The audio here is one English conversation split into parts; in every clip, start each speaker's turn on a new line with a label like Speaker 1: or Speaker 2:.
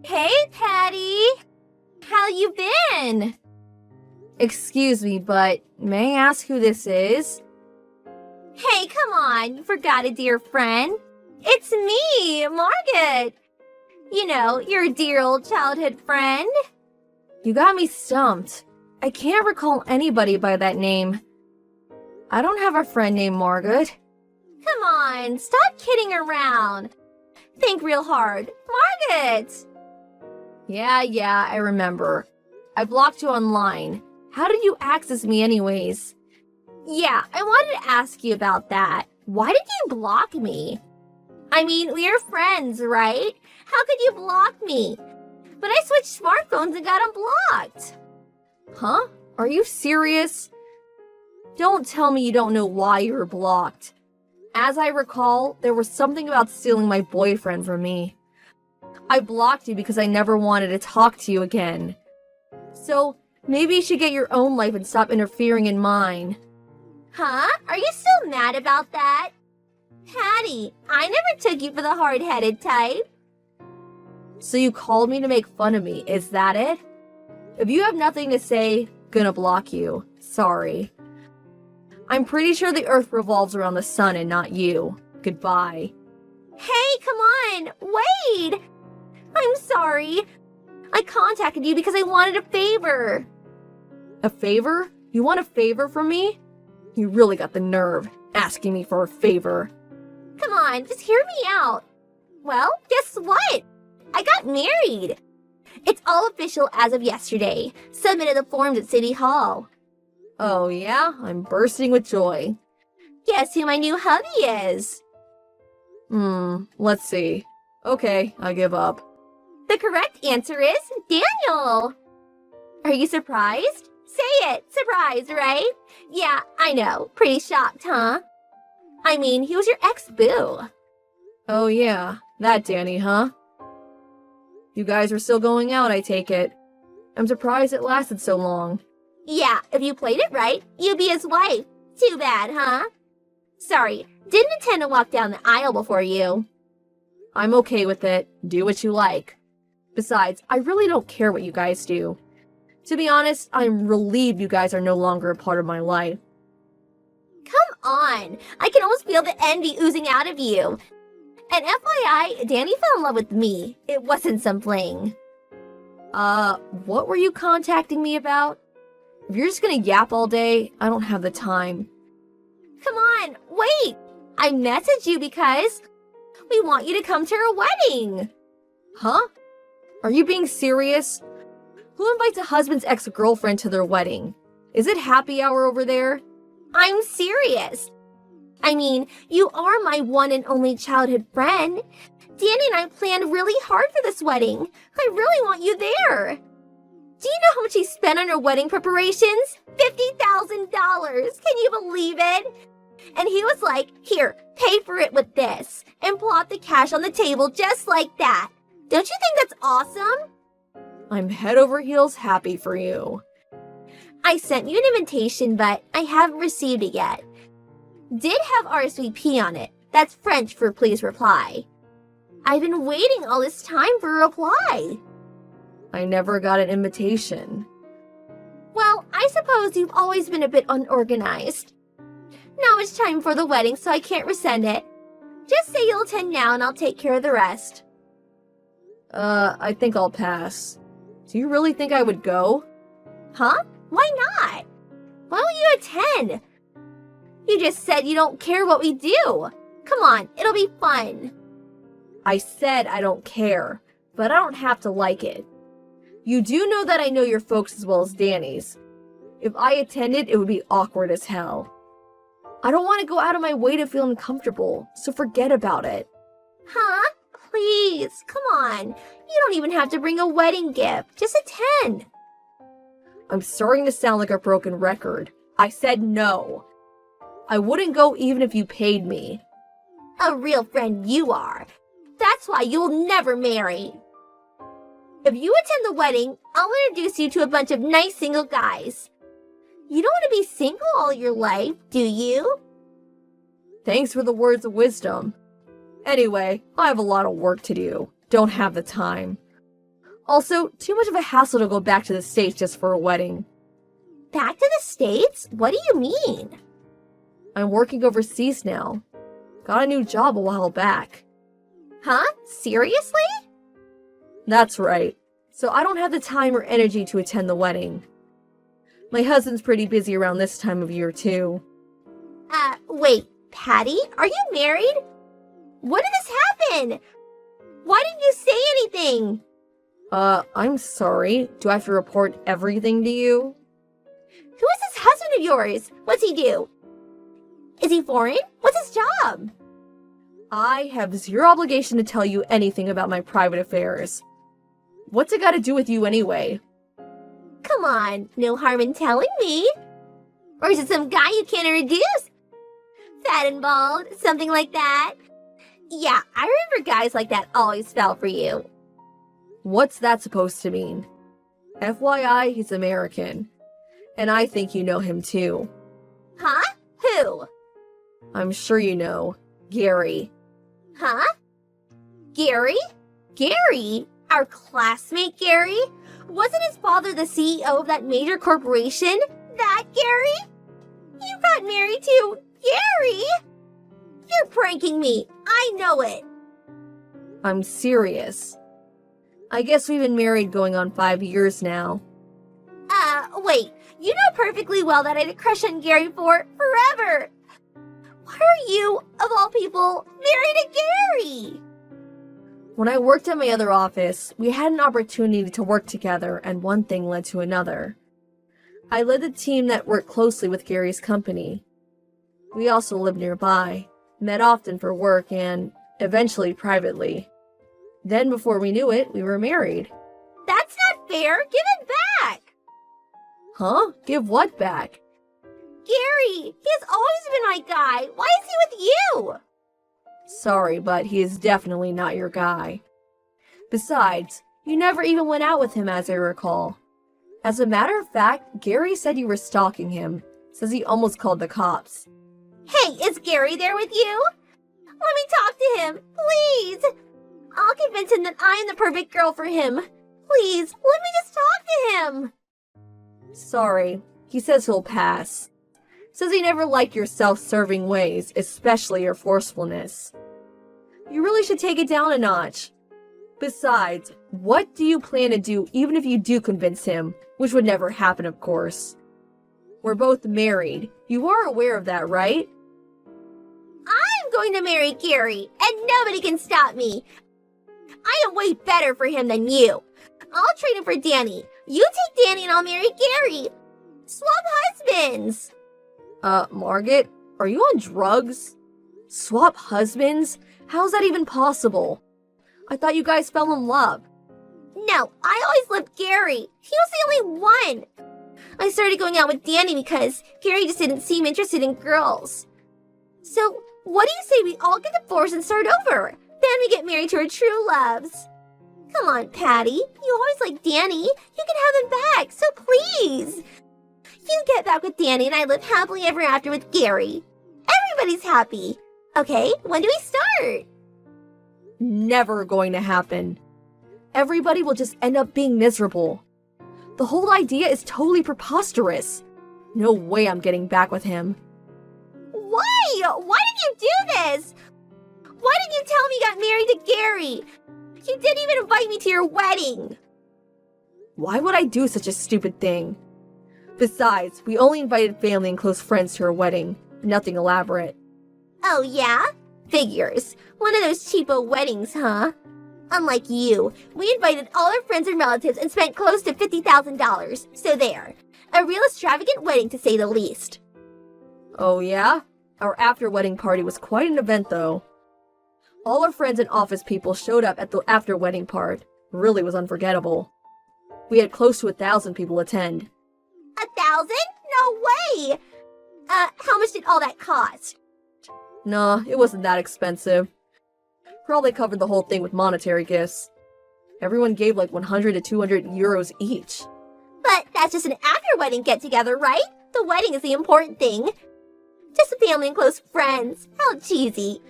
Speaker 1: Hey, Patty! How you been? Excuse me, but may I ask who this is? Hey, come on, you forgot a dear friend. It's me, Margaret. You know, your dear old childhood friend. You got me stumped. I can't recall anybody by that name. I don't have a friend named Margaret. Come on, stop kidding around. Think real hard. Margaret! Yeah, I remember. I blocked you online. How did you access me anyways? Yeah, I wanted to ask you about that. Why did you block me? I mean, we are friends, right? How could you block me? But I switched smartphones and got unblocked. Huh? Are you serious? Don't tell me you don't know why you were blocked. As I recall, there was something about stealing my boyfriend from me. I blocked you because I never wanted to talk to you again. So, maybe you should get your own life and stop interfering in mine. Huh? Are you still mad about that? Patty, I never took you for the hard-headed type. So you called me to make fun of me, is that it? If you have nothing to say, gonna block you. Sorry. I'm pretty sure the Earth revolves around the sun and not you. Goodbye. Hey, come on! Wait! I'm sorry. I contacted you because I wanted a favor. A favor? You want a favor from me? You really got the nerve, asking me for a favor. Come on, just hear me out. Well, guess what? I got married. It's all official as of yesterday. Submitted the forms at City Hall. Oh yeah? I'm bursting with joy. Guess who my new hubby is? Let's see. Okay, I give up. The correct answer is Daniel. Are you surprised? Say it, surprised, right? Yeah, I know, pretty shocked, huh? I mean, he was your ex-boo. Oh yeah, that Danny, huh? You guys are still going out, I take it. I'm surprised it lasted so long. Yeah, if you played it right, you'd be his wife. Too bad, huh? Sorry, didn't intend to walk down the aisle before you. I'm okay with it. Do what you like. Besides, I really don't care what you guys do. To be honest, I'm relieved you guys are no longer a part of my life. Come on! I can almost feel the envy oozing out of you. And FYI, Danny fell in love with me. It wasn't some fling. What were you contacting me about? If you're just gonna yap all day, I don't have the time. Come on, wait! I messaged you because we want you to come to our wedding. Huh? Are you being serious? Who invites a husband's ex-girlfriend to their wedding? Is it happy hour over there? I'm serious. I mean, you are my one and only childhood friend. Danny and I planned really hard for this wedding. I really want you there. Do you know how much he spent on our wedding preparations? $50,000. Can you believe it? And he was like, here, pay for it with this. And plop the cash on the table just like that. Don't you think that's awesome? I'm head over heels happy for you. I sent you an invitation, but I haven't received it yet. Did have RSVP on it. That's French for please reply. I've been waiting all this time for a reply. I never got an invitation. Well, I suppose you've always been a bit unorganized. Now it's time for the wedding, so I can't resend it. Just say you'll attend now and I'll take care of the rest. I think I'll pass. Do you really think I would go? Huh? Why not? Why won't you attend? You just said you don't care what we do. Come on, it'll be fun. I said I don't care, but I don't have to like it. You do know that I know your folks as well as Danny's. If I attended, it would be awkward as hell. I don't want to go out of my way to feel uncomfortable, so forget about it. Huh? Please, come on. You don't even have to bring a wedding gift. Just attend. I'm starting to sound like a broken record. I said no. I wouldn't go even if you paid me. A real friend you are. That's why you'll never marry. If you attend the wedding, I'll introduce you to a bunch of nice single guys. You don't want to be single all your life, do you? Thanks for the words of wisdom. Anyway, I have a lot of work to do. Don't have the time. Also, too much of a hassle to go back to the States just for a wedding.
Speaker 2: Back to the States? What do you mean?
Speaker 1: I'm working overseas now. Got a new job a while back.
Speaker 2: Huh? Seriously?
Speaker 1: That's right. So I don't have the time or energy to attend the wedding. My husband's pretty busy around this time of year too.
Speaker 2: Wait, Patty? Are you married? When did this happen? Why didn't you say anything?
Speaker 1: I'm sorry. Do I have to report everything to you?
Speaker 2: Who is this husband of yours? What's he do? Is he foreign? What's his job?
Speaker 1: I have zero obligation to tell you anything about my private affairs. What's it got to do with you anyway?
Speaker 2: Come on, no harm in telling me. Or is it some guy you can't introduce? Fat and bald, something like that. Yeah, I remember guys like that always fell for you.
Speaker 1: What's that supposed to mean? FYI, he's American. And I think you know him too.
Speaker 2: Huh? Who?
Speaker 1: I'm sure you know. Gary.
Speaker 2: Huh? Gary? Gary? Our classmate Gary? Wasn't his father the CEO of that major corporation? That Gary? You got married to Gary? You're pranking me. I know it.
Speaker 1: I'm serious. I guess we've been married going on 5 years now.
Speaker 2: Wait. You know perfectly well that I had a crush on Gary for forever. Why are you, of all people, married to Gary?
Speaker 1: When I worked at my other office, we had an opportunity to work together, and one thing led to another. I led the team that worked closely with Gary's company. We also lived nearby, met often for work, and eventually privately. Then, before we knew it, we were married.
Speaker 2: That's not fair. Give it back.
Speaker 1: Huh? Give what back?
Speaker 2: Gary, he has always been my guy. Why is he with you?
Speaker 1: Sorry, but he is definitely not your guy. Besides, you never even went out with him, as I recall. As a matter of fact, Gary said you were stalking him. Says he almost called the cops.
Speaker 2: Hey, is Gary there with you? Let me talk to him, please. I'll convince him that I'm the perfect girl for him. Please, let me just talk to him.
Speaker 1: Sorry, he says he'll pass. Says he never liked your self-serving ways, especially your forcefulness. You really should take it down a notch. Besides, what do you plan to do even if you do convince him? Which would never happen, of course. We're both married. You are aware of that, right?
Speaker 2: I'm going to marry Gary, and nobody can stop me. I am way better for him than you. I'll trade him for Danny. You take Danny and I'll marry Gary. Swap husbands.
Speaker 1: Margaret, are you on drugs? Swap husbands? How's that even possible? I thought you guys fell in love.
Speaker 2: No, I always loved Gary. He was the only one. I started going out with Danny because Gary just didn't seem interested in girls. So, what do you say we all get divorced and start over? Then we get married to our true loves. Come on, Patty. You always liked Danny. You can have him back, so please. You get back with Danny and I live happily ever after with Gary. Everybody's happy. Okay, when do we start?
Speaker 1: Never going to happen. Everybody will just end up being miserable. The whole idea is totally preposterous. No way I'm getting back with him.
Speaker 2: Why? Why did you do this? Why didn't you tell me you got married to Gary? You didn't even invite me to your wedding.
Speaker 1: Why would I do such a stupid thing? Besides, we only invited family and close friends to our wedding. Nothing elaborate.
Speaker 2: Oh yeah? Figures. One of those cheapo weddings, huh? Unlike you, we invited all our friends and relatives and spent close to $50,000. So there. A real extravagant wedding to say the least.
Speaker 1: Oh yeah? Our after-wedding party was quite an event though. All our friends and office people showed up at the after-wedding part. Really was unforgettable. We had close to 1,000 people attend.
Speaker 2: 1,000? No way! How much did all that cost?
Speaker 1: Nah, it wasn't that expensive. Probably covered the whole thing with monetary gifts. Everyone gave like 100 to 200 euros each.
Speaker 2: But that's just an after-wedding get-together, right? The wedding is the important thing. Just the family and close friends. How cheesy.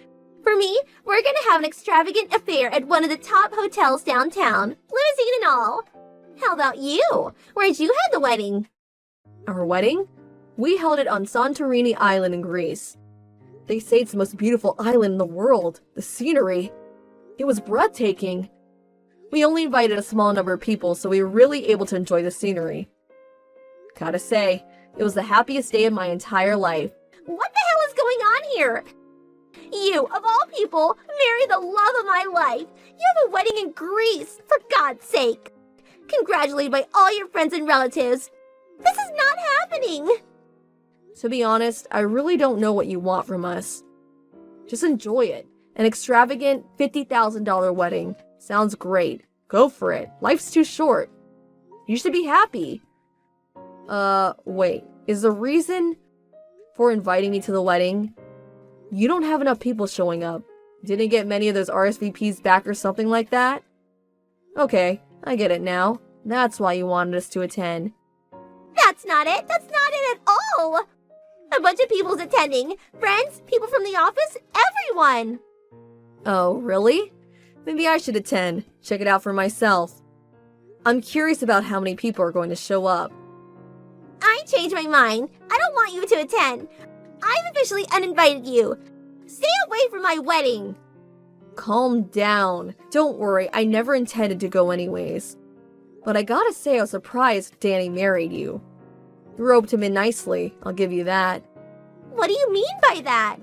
Speaker 2: For me, we're gonna have an extravagant affair at one of the top hotels downtown, limousine and all. How about you? Where'd you have the wedding?
Speaker 1: Our wedding? We held it on Santorini Island in Greece. They say it's the most beautiful island in the world. The scenery. It was breathtaking. We only invited a small number of people, so we were really able to enjoy the scenery. Gotta say, it was the happiest day of my entire life.
Speaker 2: What the hell is going on here? You, of all people, marry the love of my life. You have a wedding in Greece, for God's sake. Congratulated by all your friends and relatives. This is not happening.
Speaker 1: To be honest, I really don't know what you want from us. Just enjoy it. An extravagant $50,000 wedding. Sounds great. Go for it. Life's too short. You should be happy. Wait. Is the reason for inviting me to the wedding you don't have enough people showing up? Didn't get many of those RSVPs back or something like that? Okay, I get it now. That's why you wanted us to attend.
Speaker 2: That's not it. That's not it at all. A bunch of people's attending. Friends, people from the office, everyone.
Speaker 1: Oh, really? Maybe I should attend. Check it out for myself. I'm curious about how many people are going to show up.
Speaker 2: I changed my mind. I don't want you to attend. I've officially uninvited you. Stay away from my wedding.
Speaker 1: Calm down. Don't worry, I never intended to go anyways. But I gotta say I was surprised Danny married you. You roped him in nicely, I'll give you that.
Speaker 2: What do you mean by that?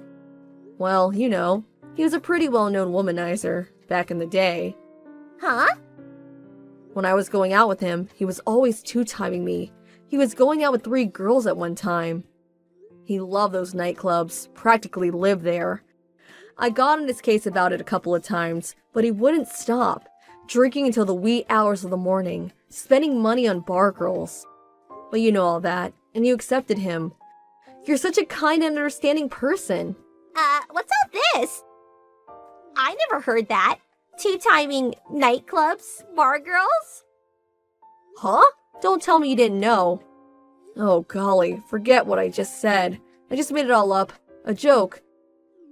Speaker 1: Well, you know, he was a pretty well-known womanizer back in the day.
Speaker 2: Huh?
Speaker 1: When I was going out with him, he was always two-timing me. He was going out with 3 girls at one time. He loved those nightclubs, practically lived there. I got in his case about it a couple of times, but he wouldn't stop, drinking until the wee hours of the morning, spending money on bar girls. But you know all that, and you accepted him. You're such a kind and understanding person.
Speaker 2: What's all this? I never heard that. Two-timing nightclubs, bar girls?
Speaker 1: Huh? Don't tell me you didn't know. Oh golly, forget what I just said. I just made it all up. A joke.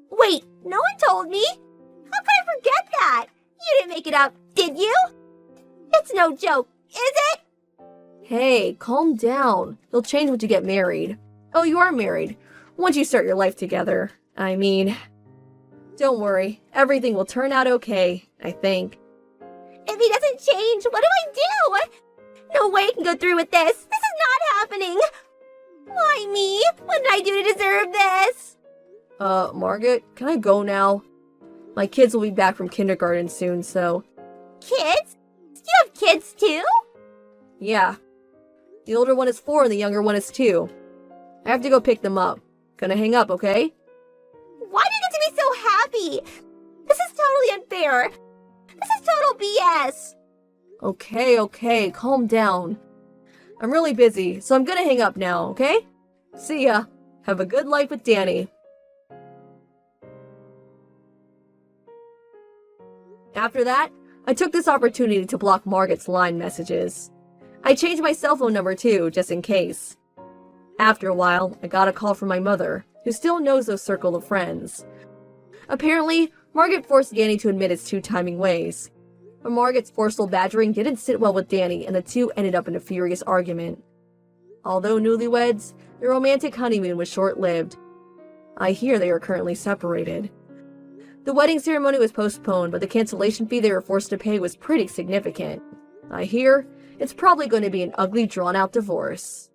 Speaker 2: Wait, no one told me. How could I forget that? You didn't make it up, did you? It's no joke, is it?
Speaker 1: Hey, calm down. You'll change once you get married. Oh, you are married. Once you start your life together. I mean, don't worry. Everything will turn out okay, I think.
Speaker 2: If he doesn't change, what do I do? No way I can go through with this. This is not happening. Why me? What did I do to deserve this?
Speaker 1: Margaret, can I go now? My kids will be back from kindergarten soon, so...
Speaker 2: Kids? You have kids too?
Speaker 1: Yeah. The older one is 4 and the younger one is 2. I have to go pick them up. Gonna hang up, okay?
Speaker 2: Why do you get to be so happy? This is totally unfair. This is total BS.
Speaker 1: Okay, calm down. I'm really busy, so I'm gonna hang up now, okay? See ya. Have a good life with Danny. After that, I took this opportunity to block Margaret's line messages. I changed my cell phone number too, just in case. After a while, I got a call from my mother, who still knows those circle of friends. Apparently, Margaret forced Danny to admit his two-timing ways. But Margaret's forceful badgering didn't sit well with Danny, and the two ended up in a furious argument. Although newlyweds, their romantic honeymoon was short-lived. I hear they are currently separated. The wedding ceremony was postponed, but the cancellation fee they were forced to pay was pretty significant. I hear it's probably going to be an ugly, drawn-out divorce.